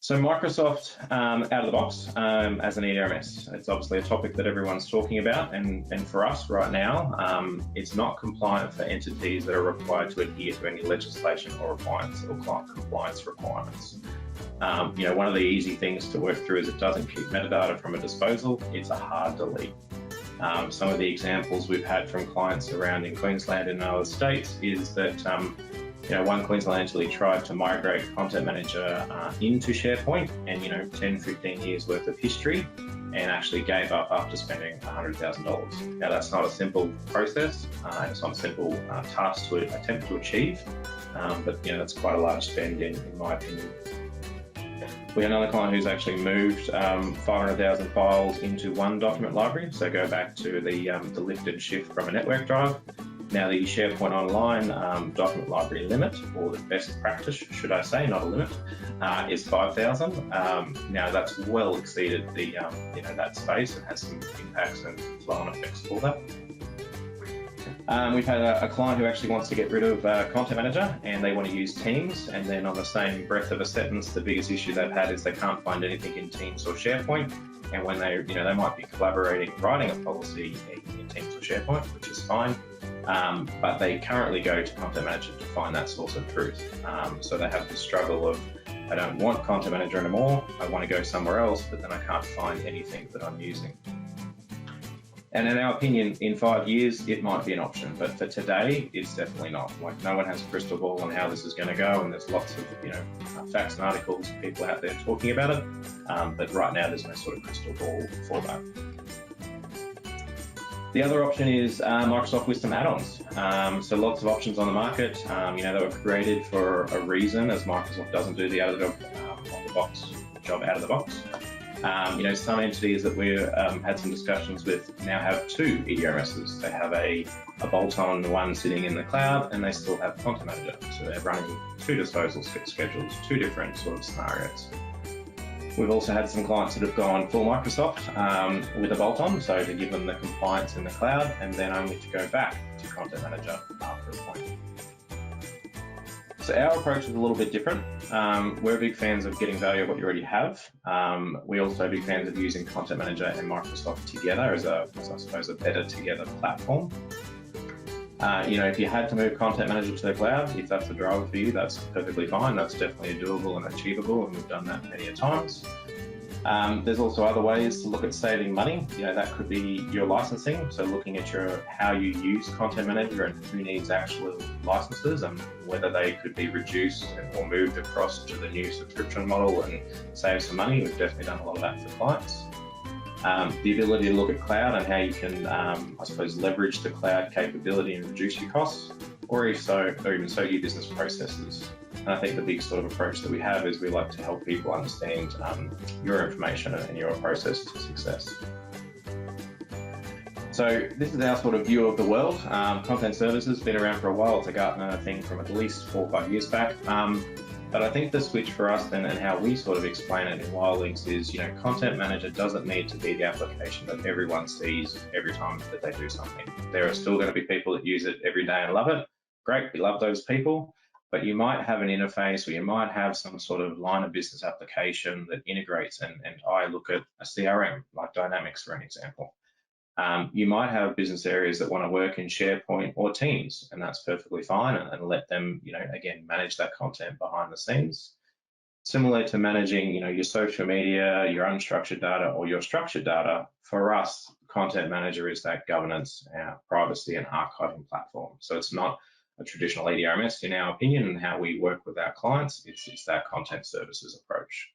So Microsoft out of the box as an ERMS, it's obviously a topic that everyone's talking about, and for us right now, it's not compliant for entities that are required to adhere to any legislation or requirements or client compliance requirements. One of the easy things to work through is it doesn't keep metadata from a disposal. It's a hard delete. Some of the examples we've had from clients surrounding Queensland and other states is that one Queensland entity tried to migrate Content Manager into SharePoint and 10, 15 years worth of history, and actually gave up after spending $100,000. Now that's not a simple process, it's not a simple task to attempt to achieve, but that's quite a large spend in my opinion. We had another client who's actually moved 500,000 files into one document library, so go back to the lift and shift from a network drive. Now the SharePoint Online document library limit, or the best practice, should I say, not a limit, is 5,000. Now that's well exceeded the that space and has some impacts and flow-on effects for that. We've had a client who actually wants to get rid of Content Manager and they want to use Teams, and then on the same breath of a sentence, the biggest issue they've had is they can't find anything in Teams or SharePoint, and when they they might be collaborating, writing a policy in Teams or SharePoint, which is fine. But they currently go to Content Manager to find that source of truth. So they have this struggle of, I don't want Content Manager anymore, I want to go somewhere else, but then I can't find anything that I'm using. And in our opinion, in 5 years, it might be an option, but for today, it's definitely not. Like, no one has a crystal ball on how this is going to go, and there's lots of facts and articles, people out there talking about it, but right now there's no sort of crystal ball for that. The other option is Microsoft Wisdom add-ons. So lots of options on the market. They were created for a reason, as Microsoft doesn't do the job out of the box. Some entities that we had some discussions with now have two ERMSs. They have a bolt-on one sitting in the cloud, and they still have Content Manager. So they're running two disposal schedules, two different sort of scenarios. We've also had some clients that have gone full Microsoft with a bolt-on, so to give them the compliance in the cloud, and then only to go back to Content Manager after a point. So our approach is a little bit different. We're big fans of getting value of what you already have. We're also big fans of using Content Manager and Microsoft together as I suppose, a better together platform. If you had to move Content Manager to the cloud, if that's the driver for you, that's perfectly fine. That's definitely doable and achievable, and we've done that many a times. There's also other ways to look at saving money. That could be your licensing, so looking at how you use Content Manager and who needs actual licenses and whether they could be reduced or moved across to the new subscription model and save some money. We've definitely done a lot of that for clients. The ability to look at cloud and how you can, leverage the cloud capability and reduce your costs, or even so your business processes. And I think the big sort of approach that we have is we like to help people understand your information and your process to success. So this is our sort of view of the world. Content services been around for a while. It's a Gartner thing from at least 4 or 5 years back. But I think the switch for us then, and how we sort of explain it in WyldLynx is, Content Manager doesn't need to be the application that everyone sees every time that they do something. There are still going to be people that use it every day and love it. Great, we love those people. But you might have an interface, or you might have some sort of line of business application that integrates, and I look at a CRM, like Dynamics for an example. You might have business areas that want to work in SharePoint or Teams, and that's perfectly fine, and let them, again, manage that content behind the scenes. Similar to managing, your social media, your unstructured data, or your structured data, for us, Content Manager is that governance, privacy, and archiving platform. So it's not a traditional ERMS, in our opinion, and how we work with our clients. It's that content services approach.